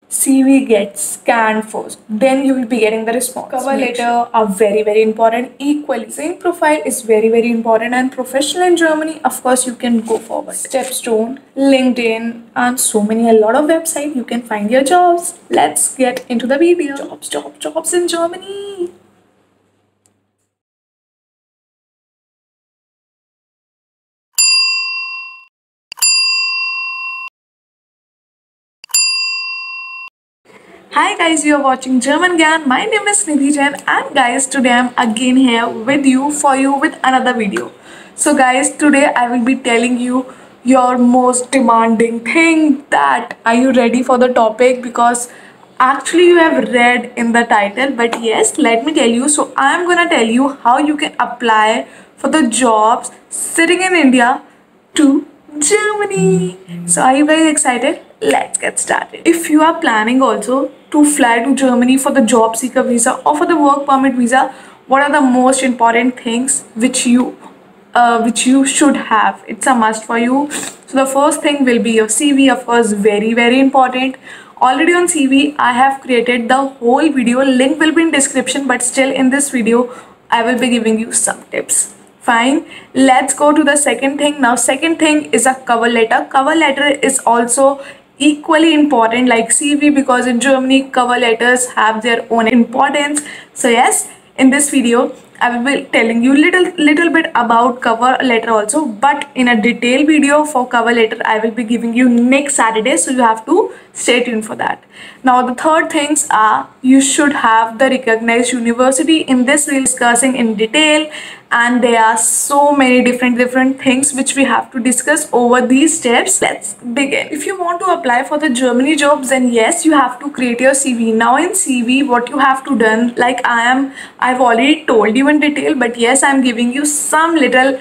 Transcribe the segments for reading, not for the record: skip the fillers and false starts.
CV gets scanned first, then you will be getting the response. Cover letter are very important equally. Same profile is very important, and professional in Germany, of course, you can go forward. Stepstone, LinkedIn, and so many, a lot of websites you can find your jobs. Let's get into the video. Jobs in Germany. Hi guys, you are watching German Gyan. My name is Nidhi Jain, and guys, today I'm again here with you with another video. So guys, today I will be telling you your most demanding thing. That are you ready for the topic? Because actually you have read in the title, but yes, let me tell you. So I am gonna tell you how you can apply for the jobs sitting in India to Germany. So are you guys excited? Let's get started. If you are planning also to fly to Germany for the job seeker visa or for the work permit visa, what are the most important things which you should have? It's a must for you. So the first thing will be your CV, of course, very important. Already on CV I have created the whole video, link will be in description, but still in this video I will be giving you some tips. Fine, let's go to the second thing. Now second thing is a cover letter. Cover letter is also equally important like CV, because in Germany cover letters have their own importance. So yes, in this video I will be telling you little bit about cover letter also, but in a detailed video for cover letter I will be giving you next Saturday, so you have to stay tuned for that. Now the third things are you should have the recognized university. In this we'll be discussing in detail, and there are so many different things which we have to discuss over these steps. Let's begin. If you want to apply for the Germany jobs, then yes, you have to create your CV. Now in CV what you have to done, like I've already told you in detail, but yes, I'm giving you some little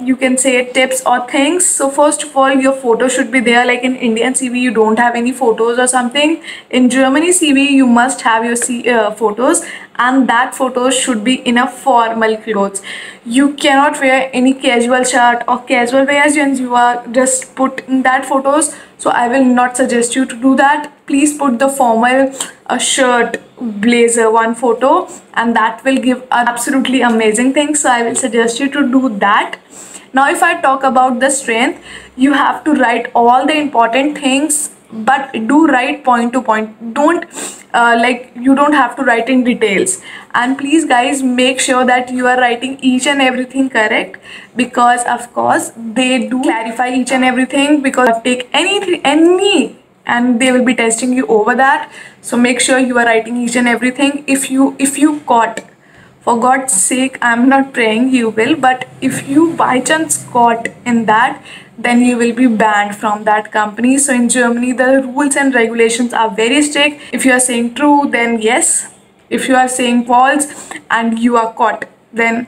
you can say tips or things. So first of all, your photo should be there. Like in Indian CV you don't have any photos or something, in Germany CV you must have your photos, and that photos should be in a formal clothes. You cannot wear any casual shirt or casual wears and you are just put in that photos. So I will not suggest you to do that. Please put the formal shirt, blazer, one photo, and that will give an absolutely amazing thing. So I will suggest you to do that. Now if I talk about the strength, you have to write all the important things, but do write point to point. Don't like you don't have to write in details. And please guys, make sure that you are writing each and everything correct, because of course they do clarify each and everything, because take any and they will be testing you over that. So make sure you are writing each and everything. If you caught, for God's sake, I'm not praying you will, but if you by chance caught in that, then you will be banned from that company. So in Germany the rules and regulations are very strict. If you are saying true, then yes. If you are saying false and you are caught, then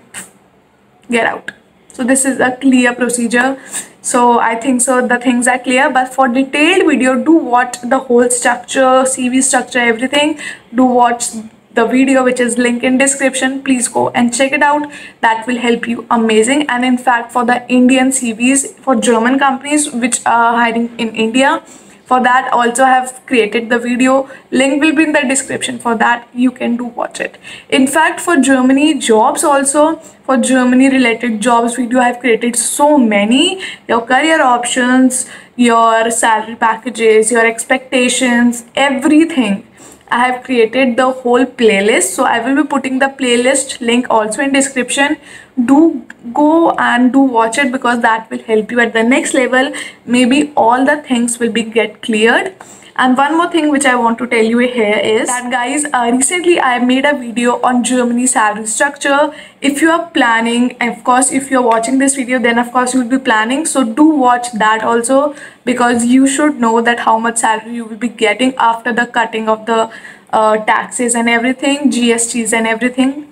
get out. So this is a clear procedure. So I think so the things are clear, but for detailed video, do watch the whole structure, CV structure, everything. Do watch the video which is linked in description. Please go and check it out. That will help you amazing. And in fact, for the Indian CVs for German companies which are hiring in India, for that also I have created the video, link will be in the description. For that you can do watch it. In fact, for Germany jobs also, for Germany related jobs video I have created so many. Your career options, your salary packages, your expectations, everything I have created the whole playlist. So I will be putting the playlist link also in description. Do go and do watch it, because that will help you at the next level. Maybe all the things will be get cleared. And one more thing which I want to tell you here is that guys, recently I made a video on Germany salary structure. If you are planning, of course if you are watching this video, then of course you will be planning, so do watch that also, because you should know that how much salary you will be getting after the cutting of the taxes and everything, GSTs and everything.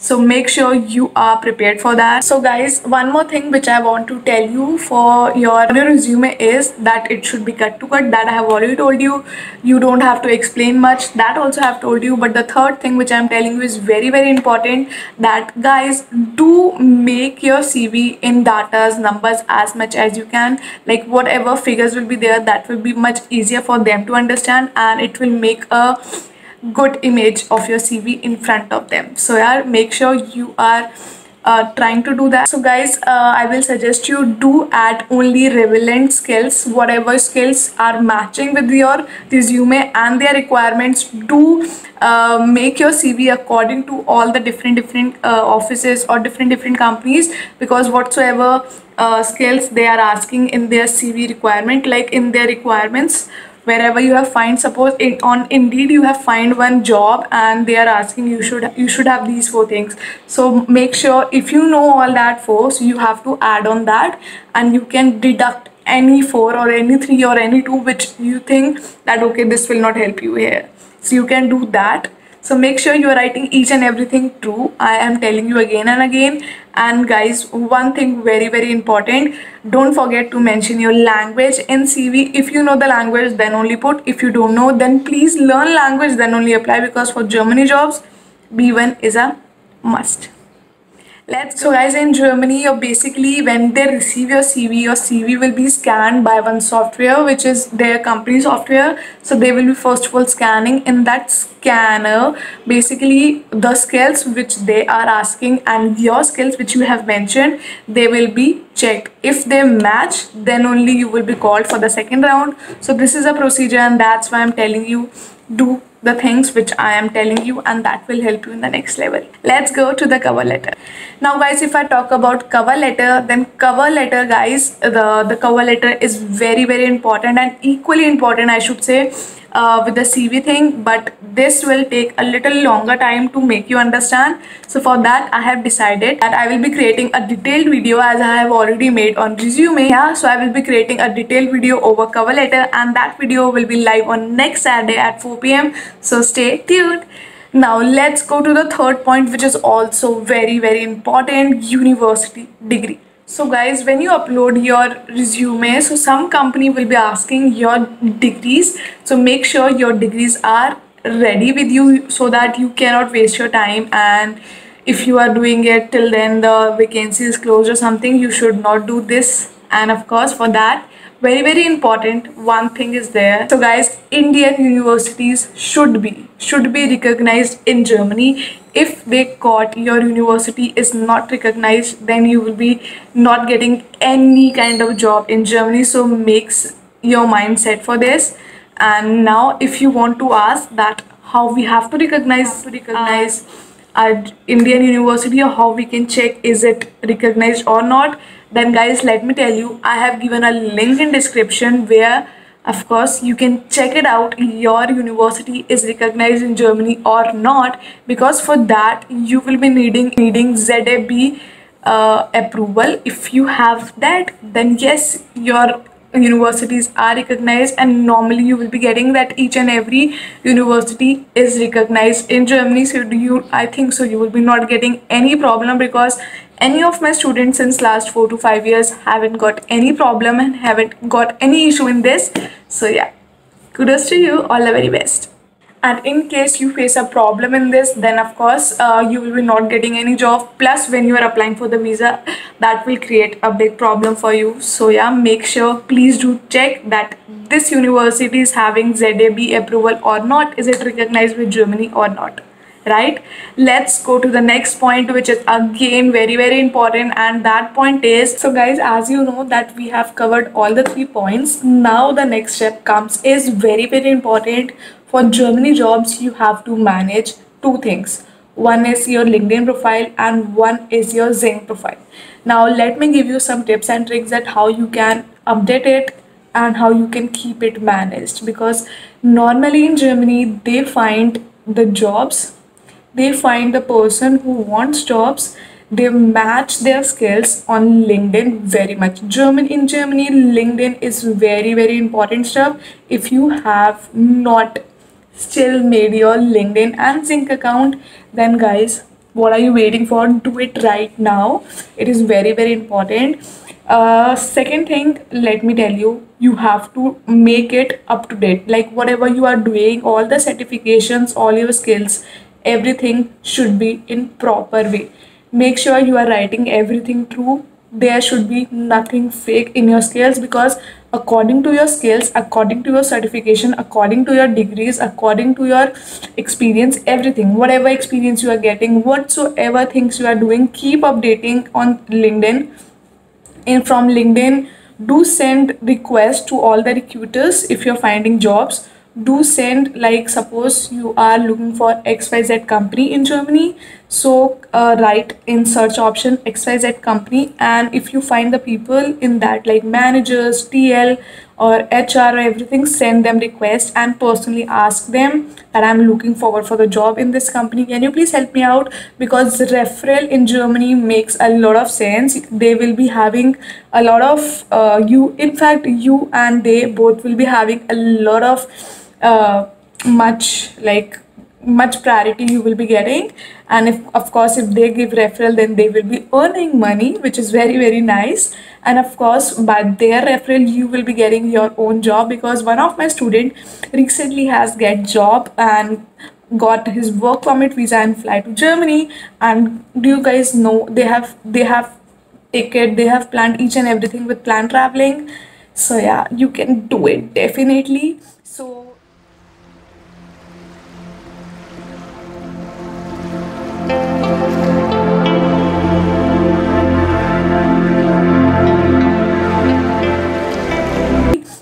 So make sure you are prepared for that. So guys, one more thing which I want to tell you for your resume is that it should be cut to cut. That I have already told you. You don't have to explain much. That also I have told you. But the third thing which I'm telling you is very, very important, that guys, do make your CV in datas, numbers as much as you can. Like whatever figures will be there, that will be much easier for them to understand, and it will make a good image of your CV in front of them. So yeah, make sure you are trying to do that. So guys, I will suggest you do add only relevant skills, whatever skills are matching with your resume and their requirements. Do make your CV according to all the different offices or different companies, because whatsoever skills they are asking in their CV requirement, like in their requirements, wherever you have find, suppose on Indeed you have find one job and they are asking you should have these 4 things. So make sure if you know all that 4, so you have to add on that, and you can deduct any 4 or any 3 or any 2 which you think that okay, this will not help you here, so you can do that. So make sure you are writing each and everything true. I am telling you again and again. And guys, one thing very, very important, don't forget to mention your language in CV. If you know the language, then only put. If you don't know, then please learn language, then only apply, because for Germany jobs, B1 is a must. So guys, in Germany, you're basically, when they receive your CV will be scanned by one software, which is their company software. So they will be first of all scanning in that scanner basically the skills which they are asking and your skills which you have mentioned, they will be checked. If they match, then only you will be called for the second round. So this is a procedure, and that's why I'm telling you, do the things which I am telling you, and that will help you in the next level. Let's go to the cover letter. Now guys, if I talk about cover letter, then cover letter guys, the cover letter is very, very important, and equally important I should say with the CV thing, but this will take a little longer time to make you understand. So for that I have decided that I will be creating a detailed video, as I have already made on resume. Yeah, so I will be creating a detailed video over cover letter, and that video will be live on next Saturday at 4 p.m. So stay tuned. Now let's go to the third point, which is also very, very important: university degree. So guys, when you upload your resume, so some company will be asking your degrees. So make sure your degrees are ready with you, so that you cannot waste your time, and if you are doing it till then the vacancy is closed or something, you should not do this. And of course, for that, very, very important one thing is there. So guys, Indian universities should be recognized in Germany. If they caught your university is not recognized, then you will be not getting any kind of job in Germany. So makes your mindset for this. And now if you want to ask that how we have to recognize our Indian university, or how we can check is it recognized or not, then guys, let me tell you, I have given a link in description where of course you can check it out, your university is recognized in Germany or not, because for that you will be needing ZAB approval. If you have that, then yes, your universities are recognized, and normally you will be getting that each and every university is recognized in Germany. So I think so you will be not getting any problem, because any of my students since last 4 to 5 years haven't got any problem and haven't got any issue in this. So yeah, kudos to you, all the very best. And in case you face a problem in this, then of course you will be not getting any job. Plus when you are applying for the visa, that will create a big problem for you. So yeah, make sure, please do check that this university is having ZAB approval or not. Is it recognized with Germany or not? Right, let's go to the next point, which is again very, very important, and that point is, so guys, as you know that we have covered all the 3 points. Now the next step comes is very, very important. For Germany jobs, you have to manage 2 things. One is your LinkedIn profile and one is your Xing profile. Now let me give you some tips and tricks that how you can update it and how you can keep it managed, because normally in Germany they find the jobs, they find the person who wants jobs, they match their skills on LinkedIn very much. In Germany, LinkedIn is very, very important stuff. If you have not still made your LinkedIn and Xing account, then guys, What are you waiting for? Do it right now. It is very, very important. Second thing, let me tell you, you have to make it up to date. Like whatever you are doing, all the certifications, all your skills, everything should be in proper way. Make sure you are writing everything true. There should be nothing fake in your skills, because according to your skills, according to your certification, according to your degrees, according to your experience, everything, whatever experience you are getting, whatsoever things you are doing, keep updating on LinkedIn. And from LinkedIn, do send requests to all the recruiters. If you're finding jobs, do send, like suppose you are looking for XYZ company in Germany, so write in search option XYZ company, and if you find the people in that, like managers, TL or HR or everything, send them request and personally ask them that I'm looking forward for the job in this company, can you please help me out? Because referral in Germany makes a lot of sense. They will be having a lot of you, in fact you and they both will be having a lot of uh, much priority you will be getting. And if of course if they give referral, then they will be earning money, which is very, very nice. And of course by their referral you will be getting your own job, because one of my student recently has get job and got his work permit visa and fly to Germany. And do you guys know, they have ticket, they have planned each and everything with planned traveling. So yeah, you can do it definitely. So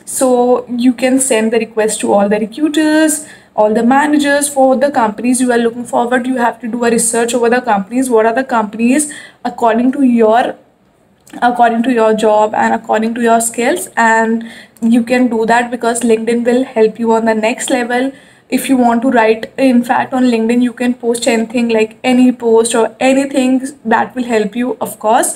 so you can send the request to all the recruiters, all the managers for the companies you are looking forward. You have to do a research over the companies. What are the companies according to your job and according to your skills? And you can do that because LinkedIn will help you on the next level. If you want to write, in fact on LinkedIn you can post anything, like any post or anything that will help you, of course.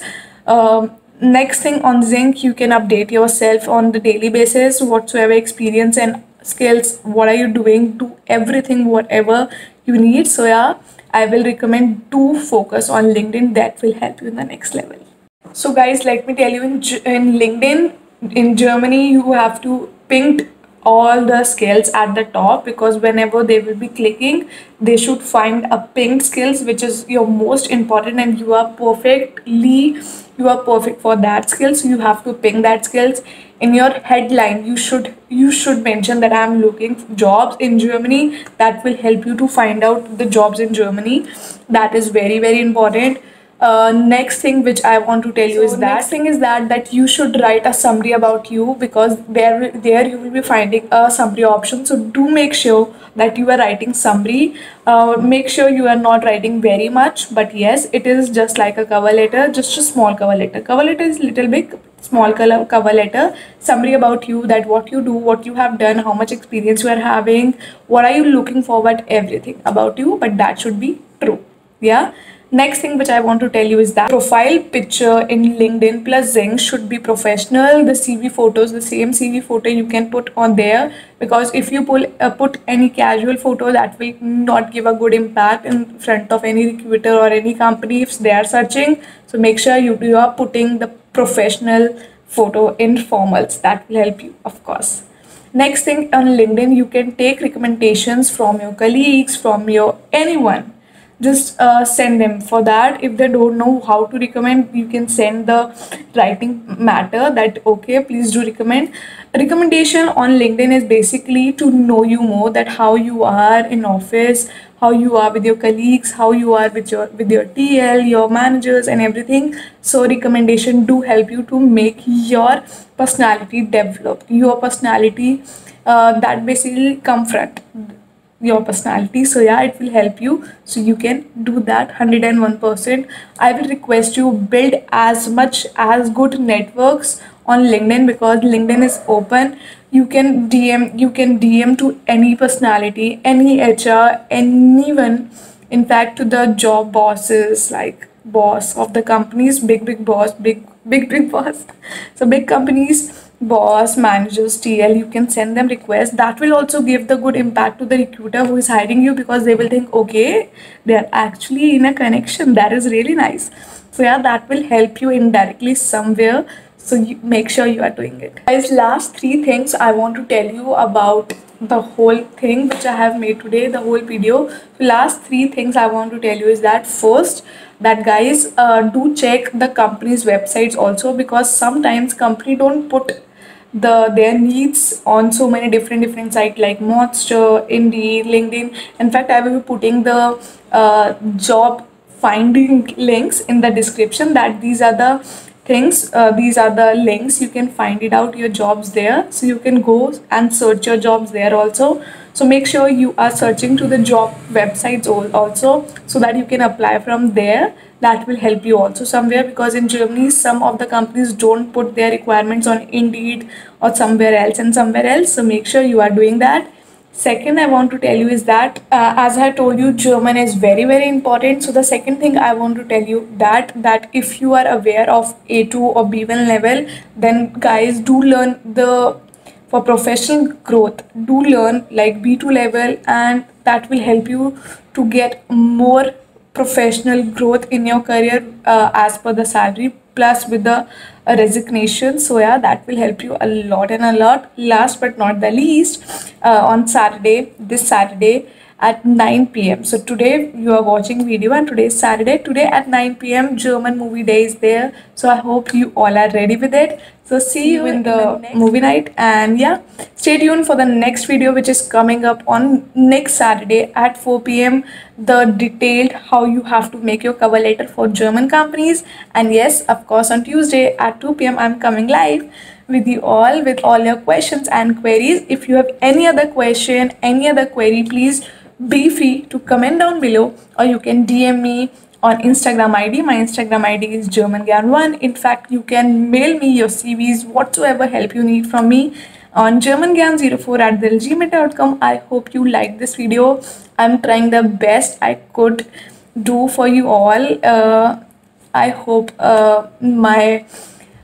Next thing, on Zinc you can update yourself on the daily basis, whatsoever experience and skills, what are you doing, do everything whatever you need. So yeah, I will recommend to focus on LinkedIn. That will help you in the next level. So guys, let me tell you, in LinkedIn in Germany, you have to ping all the skills at the top, because whenever they will be clicking, they should find a pinged skills which is your most important, and you are perfect for that skill. So you have to ping that skills. In your headline you should mention that I'm looking for jobs in Germany. That will help you to find out the jobs in Germany. That is very, very important. Next thing which I want to tell you is that next thing is that you should write a summary about you, because there you will be finding a summary option. So do make sure that you are writing summary. Make sure you are not writing very much, but yes, it is just like a cover letter, just a small cover letter. Cover letter is little big, small color cover letter. Summary about you, that what you do, what you have done, how much experience you are having, what are you looking forward, everything about you, but that should be true. Yeah. Next thing which I want to tell you is that profile picture in LinkedIn plus Zinc should be professional. The CV photos, the same CV photo you can put on there, because if you put any casual photo, that will not give a good impact in front of any recruiter or any company if they are searching. So make sure you are putting the professional photo in formals. That will help you, of course. Next thing, on LinkedIn you can take recommendations from your colleagues, from your anyone. Just send them. For that, if they don't know how to recommend, you can send the writing matter that okay, please do recommend. Recommendation on LinkedIn is basically to know you more, that how you are in office, how you are with your colleagues, how you are with your TL, your managers and everything. So recommendation do help you to make your personality develop, your personality that basically comfort your personality. So yeah, it will help you. So you can do that 101%. I will request you build as much as good networks on LinkedIn, because LinkedIn is open. You can DM to any personality, any HR, anyone. In fact, to the job bosses, like boss of the companies, big boss, big boss. So big companies, boss, managers, TL, you can send them requests. That will also give the good impact to the recruiter who is hiring you, because they will think, okay, they are actually in a connection. That is really nice. So yeah, that will help you indirectly somewhere. So you make sure you are doing it. Guys, last three things I want to tell you about the whole thing which I have made today, the whole video. So last three things I want to tell you is that first, that guys, do check the company's websites also, because sometimes company don't put their needs on so many different sites like Monster, Indeed, LinkedIn. In fact, I will be putting the job finding links in the description, that these are the things, these are the links, you can find it out your jobs there, so you can go and search your jobs there also. So make sure you are searching to the job websites also, so that you can apply from there. That will help you also somewhere, because in Germany some of the companies don't put their requirements on Indeed or somewhere else and somewhere else. So make sure you are doing that. Second, I want to tell you is that, as I told you, German is very important. So the second thing I want to tell you, that if you are aware of A2 or B1 level, then guys, do learn the, for professional growth, do learn like B2 level, and that will help you to get more professional growth in your career, as per the salary, plus with the resignation. So yeah, that will help you a lot and a lot. Last but not the least, on Saturday, this Saturday at 9 p.m. So today you are watching video, and today is Saturday. Today at 9 p.m. German movie day is there. So I hope you all are ready with it. So see you in the movie night, and yeah, stay tuned for the next video which is coming up on next Saturday at 4 p.m. The detailed how you have to make your cover letter for German companies. And yes, of course, on Tuesday at 2 p.m. I'm coming live with you all with all your questions and queries. If you have any other question, any other query, please be free to comment down below, or you can DM me on Instagram ID. My Instagram ID is GermanGyan1. In fact, you can mail me your CVs, whatsoever help you need from me, on germangyan04@gmail.com. I hope you like this video. I'm trying the best I could do for you all. I hope my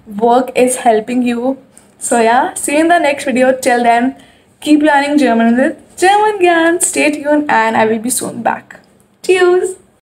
work is helping you. So yeah, see you in the next video. Till then, keep learning German with German Gyan. Stay tuned, and I will be soon back. Cheers!